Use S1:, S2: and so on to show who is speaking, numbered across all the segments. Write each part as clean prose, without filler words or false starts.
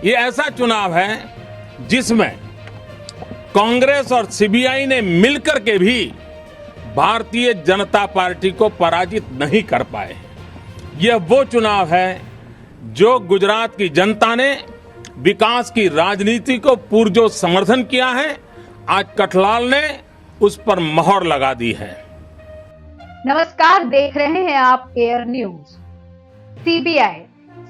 S1: ये ऐसा चुनाव है जिसमें कांग्रेस और सीबीआई ने मिलकर के भी भारतीय जनता पार्टी को पराजित नहीं कर पाए। यह वो चुनाव है जो गुजरात की जनता ने विकास की राजनीति को पुरजोर समर्थन किया है। आज कठलाल ने उस पर मोहर लगा दी है।
S2: नमस्कार, देख रहे हैं आप air news. CBI,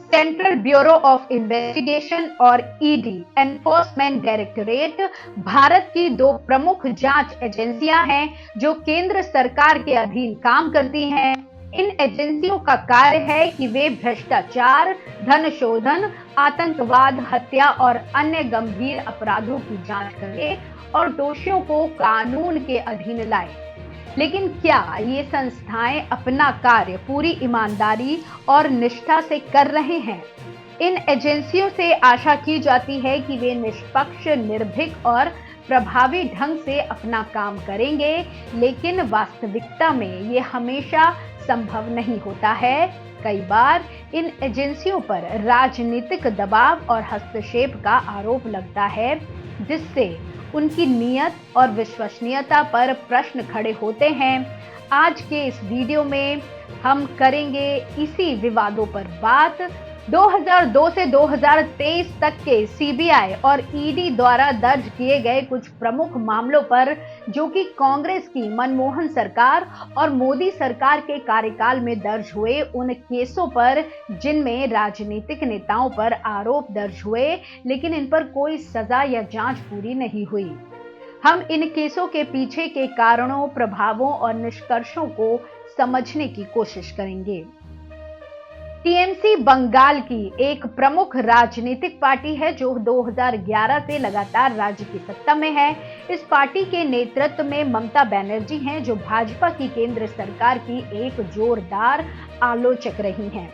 S2: central bureau of investigation और ईडी, एनफोर्समेंट डायरेक्टोरेट भारत की दो प्रमुख जांच एजेंसियां हैं जो केंद्र सरकार के अधीन काम करती हैं। इन एजेंसियों का कार्य है कि वे भ्रष्टाचार, धन शोधन, आतंकवाद, हत्या और अन्य गंभीर अपराधों की जांच करें और दोषियों को कानून के अधीन लाएं। लेकिन क्या ये संस्थाएं अपना कार्य पूरी ईमानदारी और निष्ठा से कर रहे हैं? इन एजेंसियों से आशा की जाती है कि वे निष्पक्ष, निर्भीक और प्रभावी ढंग से अपना काम करेंगे, लेकिन वास्तविकता में ये हमेशा संभव नहीं होता है। कई बार इन एजेंसियों पर राजनीतिक दबाव और हस्तक्षेप का आरोप लगता है, जिससे उनकी नियत और विश्वसनीयता पर प्रश्न खड़े होते हैं। आज के इस वीडियो में हम करेंगे इसी विवादों पर बात। 2002 से 2023 तक के सीबीआई और ईडी द्वारा दर्ज किए गए कुछ प्रमुख मामलों पर, जो कि कांग्रेस की मनमोहन सरकार और मोदी सरकार के कार्यकाल में दर्ज हुए उन केसों पर जिनमें राजनीतिक नेताओं पर आरोप दर्ज हुए, लेकिन इन पर कोई सजा या जांच पूरी नहीं हुई। हम इन केसों के पीछे के कारणों, प्रभावों और निष्कर्षों को समझने की कोशिश करेंगे। टीएमसी बंगाल की एक प्रमुख राजनीतिक पार्टी है जो 2011 से लगातार राज्य की सत्ता में है। इस पार्टी के नेतृत्व में ममता बनर्जी हैं, जो भाजपा की केंद्र सरकार की एक जोरदार आलोचक रही हैं।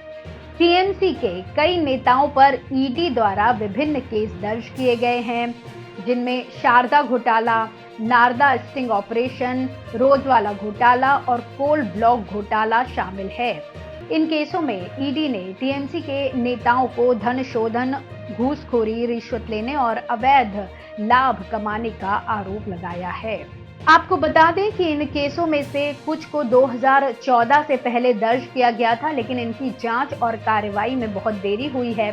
S2: टीएमसी के कई नेताओं पर ईडी द्वारा विभिन्न केस दर्ज किए गए हैं, जिनमें शारदा घोटाला, नारदा स्टिंग ऑपरेशन, रोजवाला घोटाला और कोल ब्लॉक घोटाला शामिल है। इन केसों में ईडी ने टीएमसी के नेताओं को धन शोधन, घूसखोरी, रिश्वत लेने और अवैध लाभ कमाने का आरोप लगाया है। आपको बता दें कि इन केसों में से कुछ को 2014 से पहले दर्ज किया गया था, लेकिन इनकी जांच और कार्रवाई में बहुत देरी हुई है।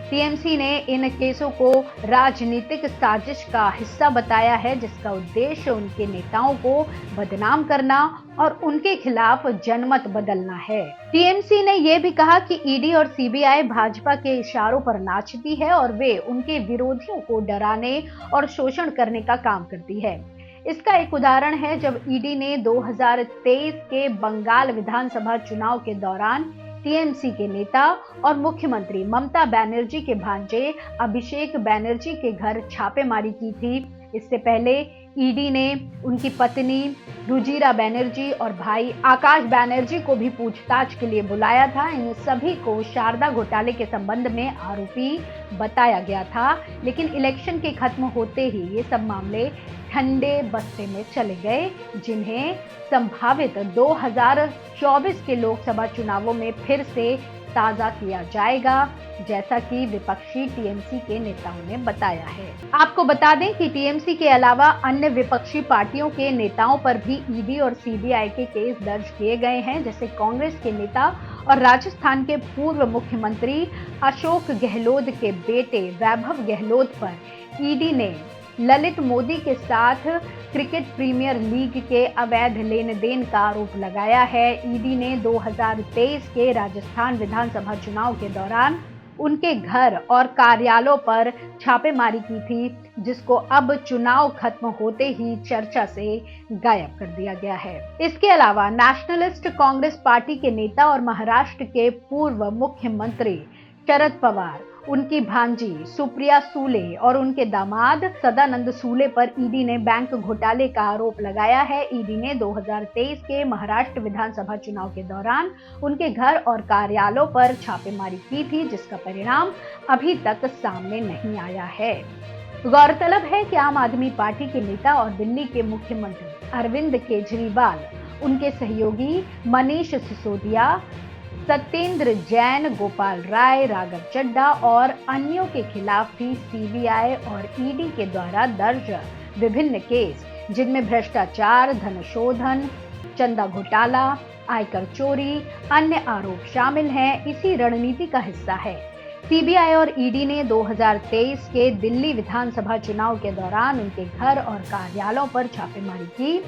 S2: टीएमसी ने इन केसों को राजनीतिक साजिश का हिस्सा बताया है, जिसका उद्देश्य उनके नेताओं को बदनाम करना और उनके खिलाफ जनमत बदलना है। टीएमसी ने यह भी कहा कि ईडी और सीबीआई भाजपा के इशारों पर नाचती है और वे उनके विरोधियों को डराने और शोषण करने का काम करती है। इसका एक उदाहरण है जब ईडी ने 2023 के बंगाल विधानसभा चुनाव के दौरान टीएमसी के नेता और मुख्यमंत्री ममता बनर्जी के भांजे अभिषेक बनर्जी के घर छापेमारी की थी। इससे पहले ईडी ने उनकी पत्नी रुजिरा बनर्जी और भाई आकाश बनर्जी को भी पूछताछ के लिए बुलाया था। इन सभी को शारदा घोटाले के संबंध में आरोपी बताया गया था, लेकिन इलेक्शन के खत्म होते ही ये सब मामले ठंडे बस्ते में चले गए, जिन्हें संभावित 2024 के लोकसभा चुनावों में फिर से ताजा किया जाएगा, जैसा कि विपक्षी टीएमसी के नेताओं ने बताया है। आपको बता दें कि टीएमसी के अलावा अन्य विपक्षी पार्टियों के नेताओं पर भी ईडी और सीबीआई के केस दर्ज किए गए हैं, जैसे कांग्रेस के नेता और राजस्थान के पूर्व मुख्यमंत्री अशोक गहलोत के बेटे वैभव गहलोत पर ईडी ने ललित मोदी के साथ क्रिकेट प्रीमियर लीग के अवैध लेन देन का आरोप लगाया है। ईडी ने 2023 के राजस्थान विधानसभा चुनाव के दौरान उनके घर और कार्यालयों पर छापेमारी की थी, जिसको अब चुनाव खत्म होते ही चर्चा से गायब कर दिया गया है। इसके अलावा नेशनलिस्ट कांग्रेस पार्टी के नेता और महाराष्ट्र के पूर्व मुख्यमंत्री शरद पवार, उनकी भांजी सुप्रिया सूले और उनके दामाद सदानंद सूले पर ईडी ने बैंक घोटाले का आरोप लगाया है। ईडी ने 2023 के महाराष्ट्र विधानसभा चुनाव के दौरान उनके घर और कार्यालयों पर छापेमारी की थी, जिसका परिणाम अभी तक सामने नहीं आया है। गौरतलब है कि आम आदमी पार्टी के नेता और दिल्ली के मुख्यमंत्री अरविंद केजरीवाल, उनके सहयोगी मनीष सिसोदिया, सत्येंद्र जैन, गोपाल राय, राघव चड्ढा और अन्यों के खिलाफ भी सीबीआई और ईडी के द्वारा दर्ज विभिन्न केस, जिनमें भ्रष्टाचार, धन शोधन, चंदा घोटाला, आयकर चोरी, अन्य आरोप शामिल हैं, इसी रणनीति का हिस्सा है। सीबीआई और ईडी ने 2023 के दिल्ली विधानसभा चुनाव के दौरान उनके घर और कार्यालयों पर छापेमारी की।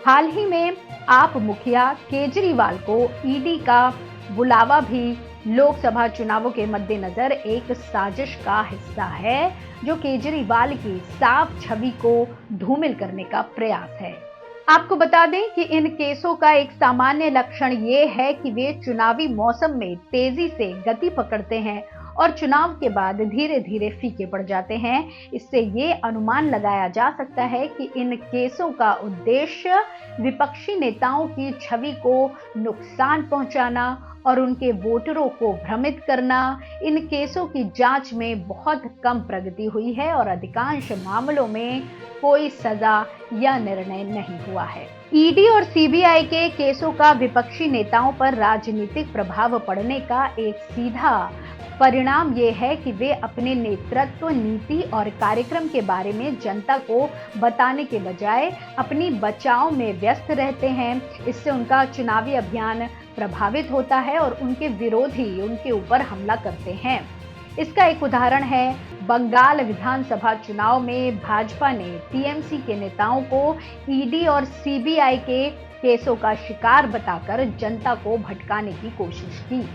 S2: हाल ही में आप मुखिया केजरीवाल को ईडी का बुलावा भी लोकसभा चुनावों के मद्देनजर एक साजिश का हिस्सा है, जो केजरीवाल की साफ छवि को धूमिल करने का प्रयास है। आपको बता दें कि इन केसों का एक सामान्य लक्षण ये है कि वे चुनावी मौसम में तेजी से गति पकड़ते हैं और चुनाव के बाद धीरे धीरे फीके पड़ जाते हैं। इससे ये अनुमान लगाया जा सकता है कि इन केसों का उद्देश्य विपक्षी नेताओं की छवि को नुकसान पहुंचाना और उनके वोटरों को भ्रमित करना। इन केसों की जांच में बहुत कम प्रगति हुई है और अधिकांश मामलों में कोई सजा या निर्णय नहीं हुआ है। ईडी और सीबीआई के केसों का विपक्षी नेताओं पर राजनीतिक प्रभाव पड़ने का एक सीधा परिणाम ये है कि वे अपने नेतृत्व, नीति और कार्यक्रम के बारे में जनता को बताने के बजाय अपनी बचाव में व्यस्त रहते हैं। इससे उनका चुनावी अभियान प्रभावित होता है और उनके विरोधी उनके ऊपर हमला करते हैं। इसका एक उदाहरण है बंगाल विधानसभा चुनाव में भाजपा ने टीएमसी के नेताओं को ईडी और सीबीआई के केसों का शिकार बताकर जनता को भटकाने की कोशिश की।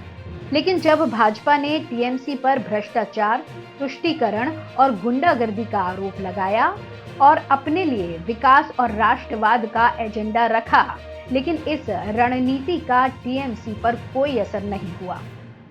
S2: लेकिन जब भाजपा ने टीएमसी पर भ्रष्टाचार, तुष्टीकरण और गुंडागर्दी का आरोप लगाया और अपने लिए विकास और राष्ट्रवाद का एजेंडा रखा, लेकिन इस रणनीति का टीएमसी पर कोई असर नहीं हुआ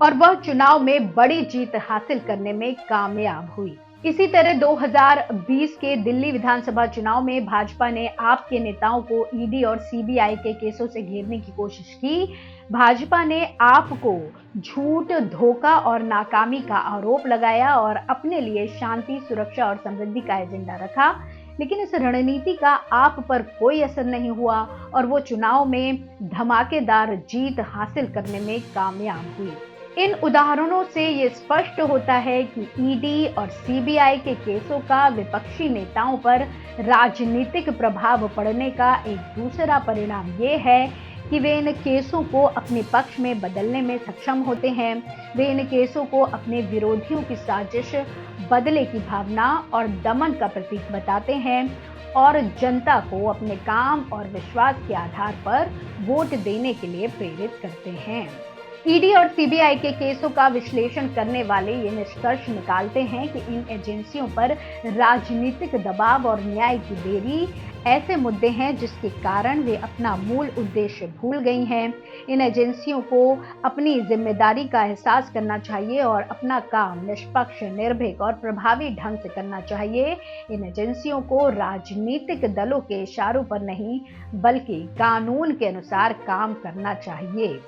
S2: और वह चुनाव में बड़ी जीत हासिल करने में कामयाब हुई। इसी तरह 2020 के दिल्ली विधानसभा चुनाव में भाजपा ने आप के नेताओं को ईडी और सीबीआई के केसों से घेरने की कोशिश की। भाजपा ने आप को झूठ, धोखा और नाकामी का आरोप लगाया और अपने लिए शांति, सुरक्षा और समृद्धि का एजेंडा रखा, लेकिन इस रणनीति का आप पर कोई असर नहीं हुआ और वो चुनाव में धमाकेदार जीत हासिल करने में कामयाब हुई। इन उदाहरणों से ये स्पष्ट होता है कि ईडी और सीबीआई के केसों का विपक्षी नेताओं पर राजनीतिक प्रभाव पड़ने का एक दूसरा परिणाम ये है कि वे इन केसों को अपने पक्ष में बदलने में सक्षम होते हैं। वे इन केसों को अपने विरोधियों की साजिश, बदले की भावना और दमन का प्रतीक बताते हैं और जनता को अपने काम और विश्वास के आधार पर वोट देने के लिए प्रेरित करते हैं। ईडी और सीबीआई के केसों का विश्लेषण करने वाले ये निष्कर्ष निकालते हैं कि इन एजेंसियों पर राजनीतिक दबाव और न्याय की देरी ऐसे मुद्दे हैं जिसके कारण वे अपना मूल उद्देश्य भूल गई हैं। इन एजेंसियों को अपनी जिम्मेदारी का एहसास करना चाहिए और अपना काम निष्पक्ष, निर्भीक और प्रभावी ढंग से करना चाहिए। इन एजेंसियों को राजनीतिक दलों के इशारों पर नहीं, बल्कि कानून के अनुसार काम करना चाहिए।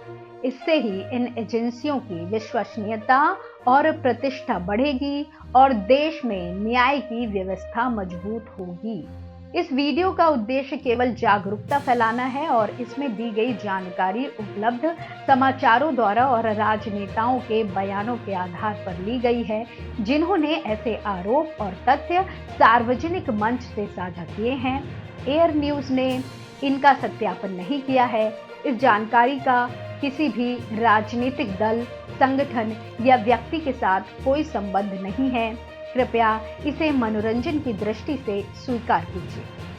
S2: इससे ही इन एजेंसियों की विश्वसनीयता और प्रतिष्ठा बढ़ेगी और देश में न्याय की व्यवस्था मजबूत होगी। इस वीडियो का उद्देश्य केवल जागरूकता फैलाना है और इसमें दी गई जानकारी उपलब्ध समाचारों द्वारा और राजनेताओं के बयानों के आधार पर ली गई है, जिन्होंने ऐसे आरोप और तथ्य सार्वजनिक मंच से साझा किए हैं। एयर न्यूज ने इनका सत्यापन नहीं किया है। इस जानकारी का किसी भी राजनीतिक दल, संगठन या व्यक्ति के साथ कोई संबंध नहीं है। कृपया इसे मनोरंजन की दृष्टि से स्वीकार कीजिए।